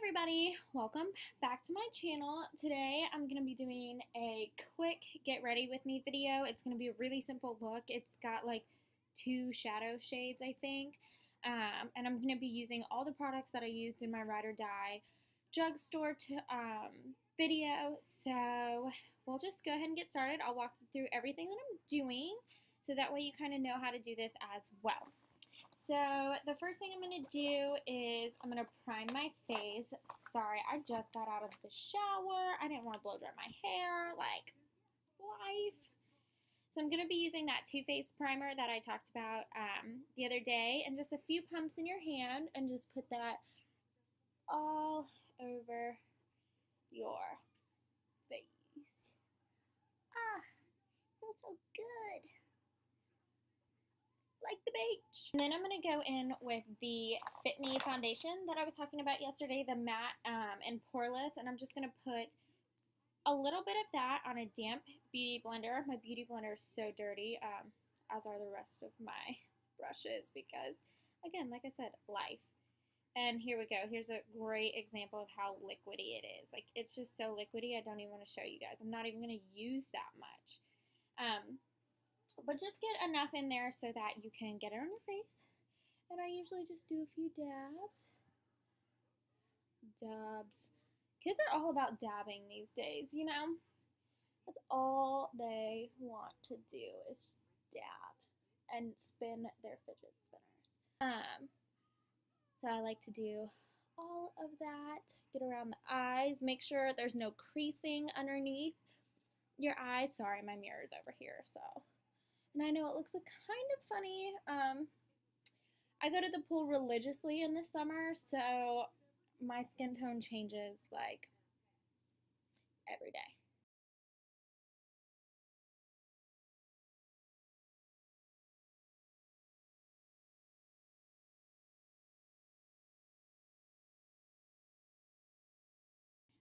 Everybody, welcome back to my channel. Today I'm going to be doing a quick get ready with me video. It's going to be a really simple look. It's got like 2 shadow shades, I think, and I'm going to be using all the products that I used in my Ride or Die drugstore video. So we'll just go ahead and get started. I'll walk you through everything that I'm doing so that way you kind of know how to do this as well. So the first thing I'm going to do is I'm going to prime my face. Sorry, I just got out of the shower. I didn't want to blow dry my hair, like life. So I'm going to be using that Too Faced primer that I talked about the other day, and just a few pumps in your hand, and just put that all over your face. Ah, feels so good. Like the beach. And then I'm going to go in with the Fit Me foundation that I was talking about yesterday, the matte and poreless, and I'm just going to put a little bit of that on a damp beauty blender. My beauty blender is so dirty, as are the rest of my brushes because, again, like I said, life. And here we go. Here's a great example of how liquidy it is. Like, it's just so liquidy, I don't even want to show you guys. I'm not even going to use that much. But just get enough in there so that you can get it on your face. And I usually just do a few dabs. Dabs. Kids are all about dabbing these days, you know? That's all they want to do is dab and spin their fidget spinners. So I like to do all of that. Get around the eyes. Make sure there's no creasing underneath your eyes. Sorry, my mirror's over here, so... And I know it looks kind of funny. I go to the pool religiously in the summer, so my skin tone changes like every day.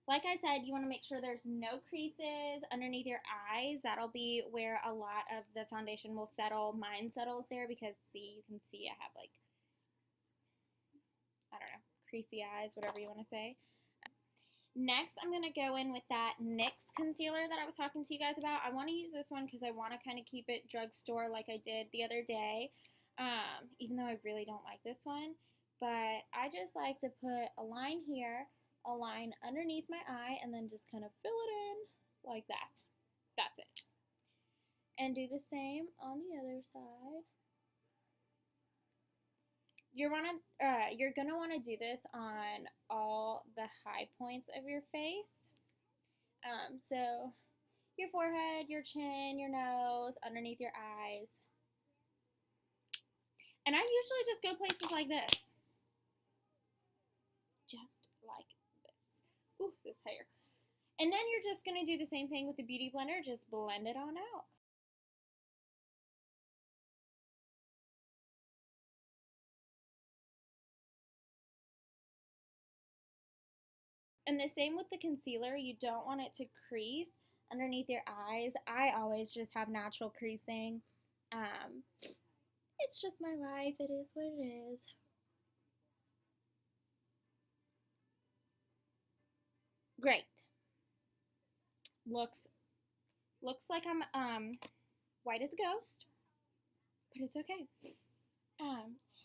Like I said, you want to make sure there's no creases underneath your eyes. That'll be where a lot of the foundation will settle. Mine settles there because, see, you can see I have like, I don't know, creasy eyes, whatever you want to say. Next, I'm going to go in with that NYX concealer that I was talking to you guys about. I want to use this one because I want to kind of keep it drugstore like I did the other day, even though I really don't like this one. But I just like to put a line here, a line underneath my eye, and then just kind of fill it in like that. That's it. And do the same on the other side. You're gonna want to do this on all the high points of your face. So your forehead, your chin, your nose, underneath your eyes. And I usually just go places like this. Just like this. Ooh, this hair. And then you're just gonna do the same thing with the beauty blender, just blend it on out. And the same with the concealer, you don't want it to crease underneath your eyes. I always just have natural creasing. It's just my life. It is what it is. Great. Looks like I'm white as a ghost, but it's okay.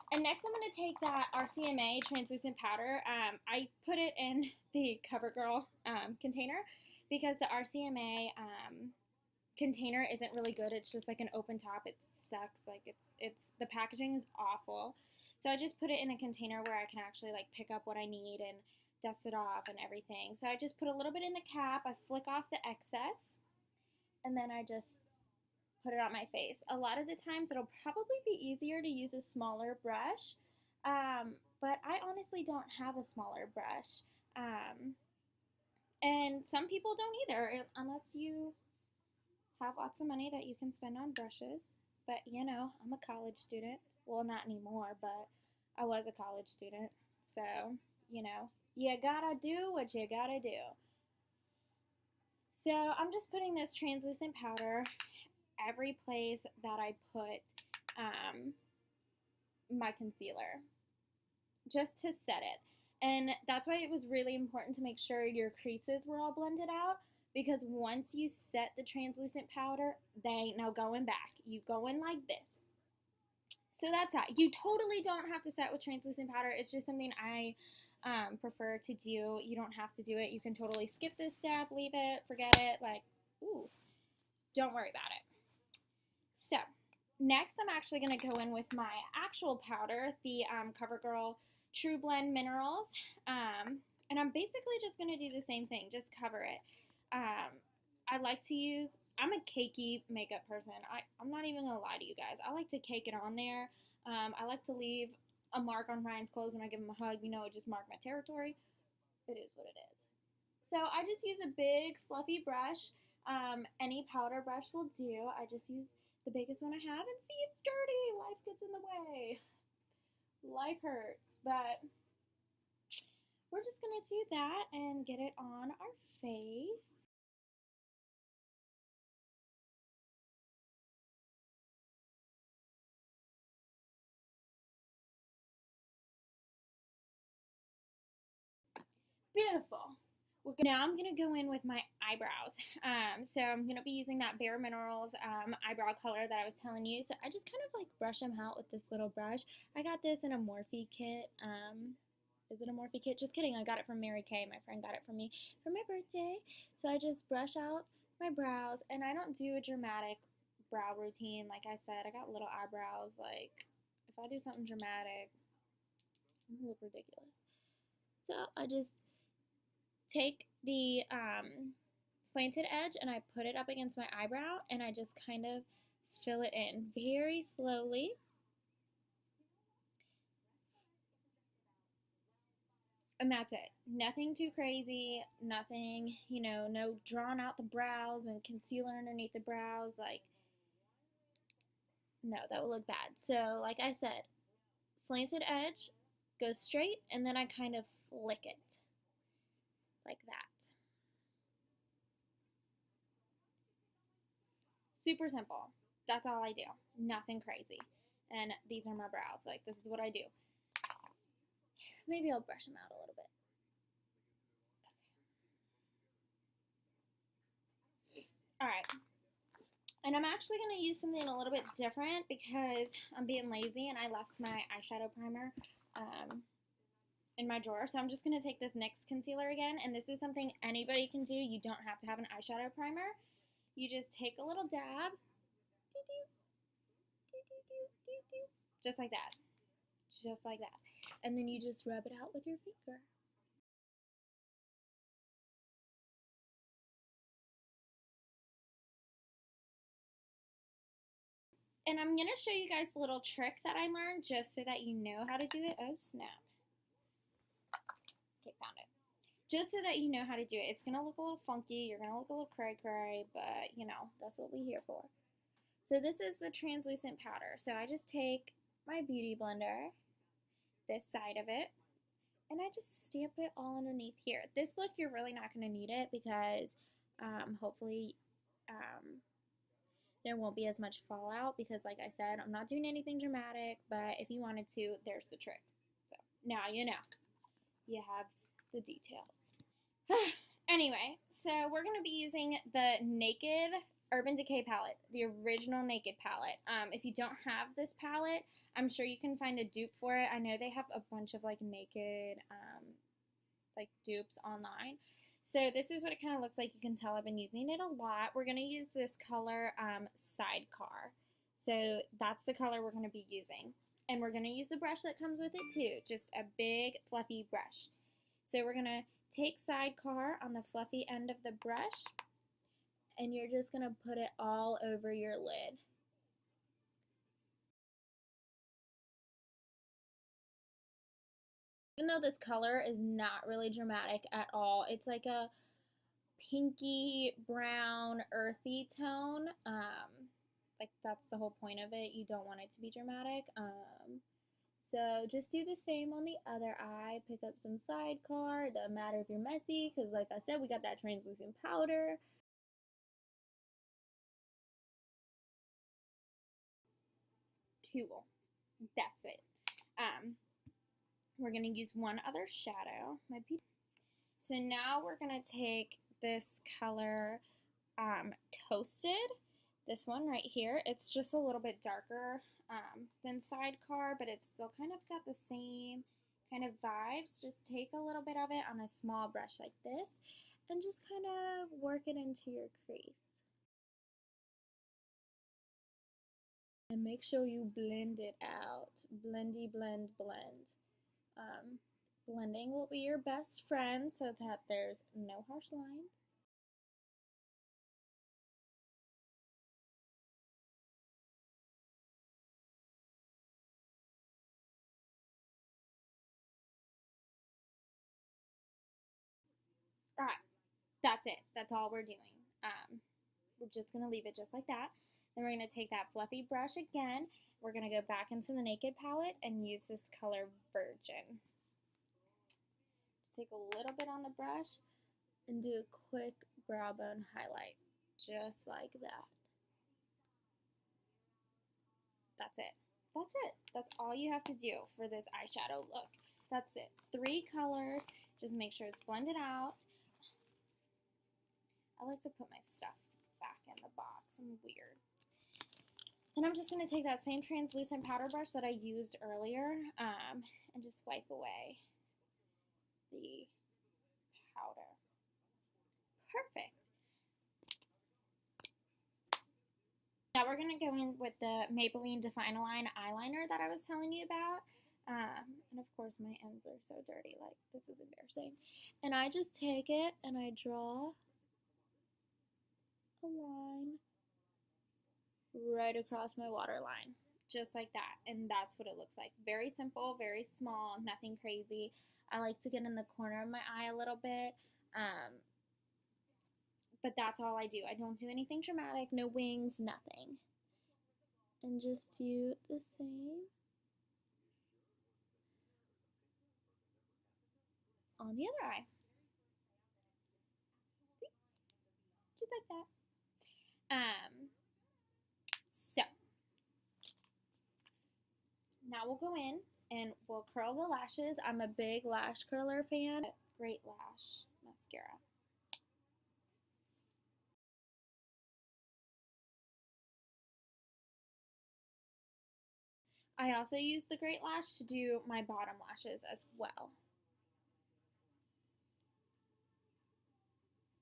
And next I'm going to take that RCMA translucent powder. I put it in the CoverGirl container because the RCMA container isn't really good. It's just like an open top. It sucks. Like it's the packaging is awful. So I just put it in a container where I can actually like pick up what I need and dust it off and everything. So I just put a little bit in the cap. I flick off the excess, and then I just put it on my face. A lot of the times it'll probably be easier to use a smaller brush, but I honestly don't have a smaller brush. And some people don't either, unless you have lots of money that you can spend on brushes. But, you know, I'm a college student. Well, not anymore, but I was a college student. So, you know, you gotta do what you gotta do. So I'm just putting this translucent powder every place that I put my concealer, just to set it. And that's why it was really important to make sure your creases were all blended out, because once you set the translucent powder, they ain't no going back. You go in like this. So that's how. You totally don't have to set with translucent powder. It's just something I prefer to do. You don't have to do it. You can totally skip this step, leave it, forget it. Like, ooh, don't worry about it. So next, I'm actually going to go in with my actual powder, the CoverGirl True Blend Minerals. And I'm basically just going to do the same thing, just cover it. I like to use, I'm a cakey makeup person. I'm not even going to lie to you guys. I like to cake it on there. I like to leave a mark on Ryan's clothes when I give him a hug. You know, it just marked my territory. It is what it is. So I just use a big fluffy brush. Any powder brush will do. I just use the biggest one I have, and see, it's dirty. Life gets in the way. Life hurts, but we're just gonna do that and get it on our face. Beautiful. Now I'm going to go in with my eyebrows. So I'm going to be using that Bare Minerals eyebrow color that I was telling you. So I just kind of like brush them out with this little brush. I got this in a Morphe kit. Is it a Morphe kit? Just kidding. I got it from Mary Kay. My friend got it for me for my birthday. So I just brush out my brows, and I don't do a dramatic brow routine. Like I said, I got little eyebrows. Like, if I do something dramatic, I'm gonna look ridiculous. So I just take the slanted edge and I put it up against my eyebrow, and I just kind of fill it in very slowly. And that's it. Nothing too crazy, nothing, you know, no drawn out the brows and concealer underneath the brows. Like, no, that would look bad. So, like I said, slanted edge, goes straight, and then I kind of flick it like that. Super simple. That's all I do. Nothing crazy. And these are my brows. Like, this is what I do. Maybe I'll brush them out a little bit. All right. And I'm actually going to use something a little bit different because I'm being lazy and I left my eyeshadow primer in my drawer. So I'm just going to take this NYX concealer again. And this is something anybody can do. You don't have to have an eyeshadow primer. You just take a little dab. Just like that. Just like that. And then you just rub it out with your finger. And I'm going to show you guys a little trick that I learned just so that you know how to do it. Oh, snap. Okay, found it. Just so that you know how to do it. It's going to look a little funky. You're going to look a little cray-cray, but, you know, that's what we're here for. So this is the translucent powder. So I just take my beauty blender, this side of it, and I just stamp it all underneath here. This look, you're really not going to need it because hopefully there won't be as much fallout because, like I said, I'm not doing anything dramatic, but if you wanted to, there's the trick. So now you know. You have the details. Anyway, so we're going to be using the Naked Urban Decay palette, the original Naked palette. If you don't have this palette, I'm sure you can find a dupe for it. I know they have a bunch of like Naked like dupes online. So this is what it kind of looks like. You can tell I've been using it a lot. We're going to use this color Sidecar. So that's the color we're going to be using. And we're going to use the brush that comes with it too. Just a big fluffy brush. So we're going to take Sidecar on the fluffy end of the brush, and you're just going to put it all over your lid. Even though this color is not really dramatic at all, it's like a pinky brown earthy tone. Like that's the whole point of it. You don't want it to be dramatic. So just do the same on the other eye. Pick up some Sidecar. It doesn't matter if you're messy because, like I said, we got that translucent powder. Cool. That's it. We're going to use one other shadow. So now we're going to take this color Toasted, this one right here. It's just a little bit darker than Sidecar, but it's still kind of got the same kind of vibes. Just take a little bit of it on a small brush like this and just kind of work it into your crease. And make sure you blend it out. Blendy, blend, blend. Blending will be your best friend so that there's no harsh lines. Alright, that's it. That's all we're doing. We're just going to leave it just like that. Then we're going to take that fluffy brush again. We're going to go back into the Naked palette and use this color Virgin. Just take a little bit on the brush and do a quick brow bone highlight. Just like that. That's it. That's it. That's all you have to do for this eyeshadow look. That's it. 3 colors. Just make sure it's blended out. I like to put my stuff back in the box. I'm weird. Then I'm just going to take that same translucent powder brush that I used earlier and just wipe away the powder. Perfect. Now we're going to go in with the Maybelline Define-A-Line eyeliner that I was telling you about. And of course my ends are so dirty, like this is embarrassing. And I just take it and I draw a line right across my waterline, just like that. And that's what it looks like. Very simple, very small, nothing crazy. I like to get in the corner of my eye a little bit, but that's all I do. I don't do anything dramatic, no wings, nothing. And just do the same on the other eye. See? Just like that. So now we'll go in and we'll curl the lashes. I'm a big lash curler fan. Great Lash mascara. I also use the Great Lash to do my bottom lashes as well.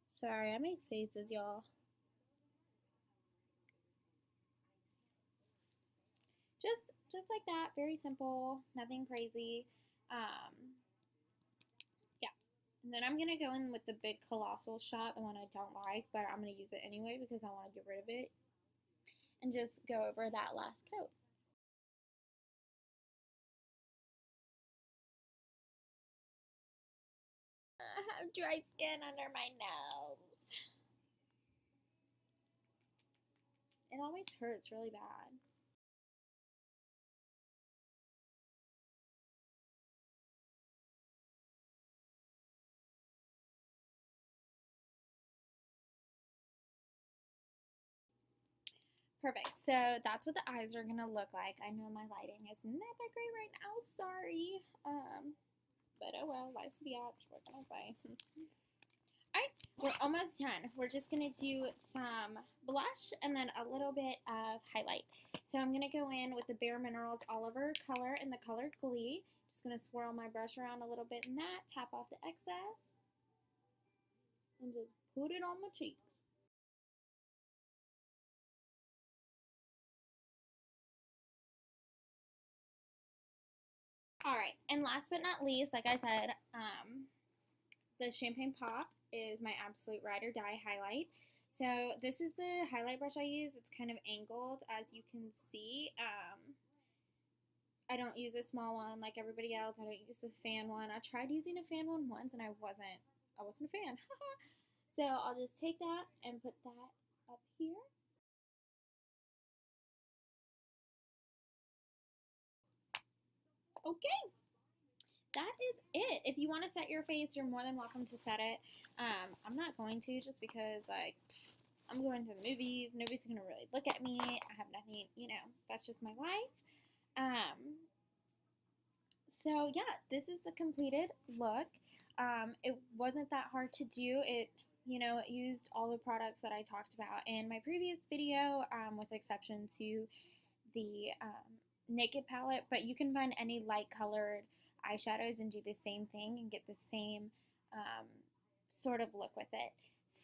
Sorry, I make faces, y'all. Just like that, very simple, nothing crazy. Yeah. And then I'm gonna go in with the big colossal shot, the one I don't like, but I'm gonna use it anyway because I want to get rid of it. And just go over that last coat. I have dry skin under my nose. It always hurts really bad. Perfect. So that's what the eyes are gonna look like. I know my lighting is not that great right now. Sorry. But oh well, life's a biatch. What can I say? Alright, we're almost done. We're just gonna do some blush and then a little bit of highlight. So I'm gonna go in with the Bare Minerals Oliver color in the color Glee. Just gonna swirl my brush around a little bit in that, tap off the excess, and just put it on my cheeks. Alright, and last but not least, like I said, the Champagne Pop is my absolute ride or die highlight. So this is the highlight brush I use. It's kind of angled, as you can see. I don't use a small one like everybody else. I don't use the fan one. I tried using a fan one once and I wasn't a fan. So I'll just take that and put that up here. Okay, that is it. If you want to set your face, you're more than welcome to set it. I'm not going to, just because, like, I'm going to the movies. Nobody's going to really look at me. I have nothing, you know, that's just my life. So yeah, this is the completed look. It wasn't that hard to do. It used all the products that I talked about in my previous video, with exception to the Naked palette, but you can find any light colored eyeshadows and do the same thing and get the same um, sort of look with it.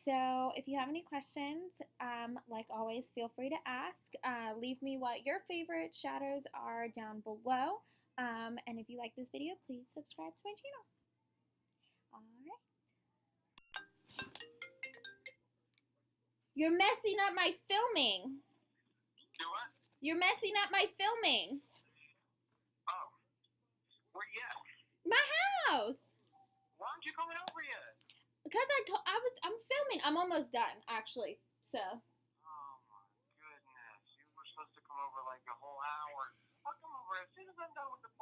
So if you have any questions, like always, feel free to ask. Leave me what your favorite shadows are down below. And if you like this video, please subscribe to my channel. Alright. You're messing up my filming. Do what? You're messing up my filming. Oh. Where you at? My house. Why aren't you coming over yet? Because I'm filming. I'm almost done, actually. So. Oh my goodness. You were supposed to come over like a whole hour. I'll come over as soon as I'm done with the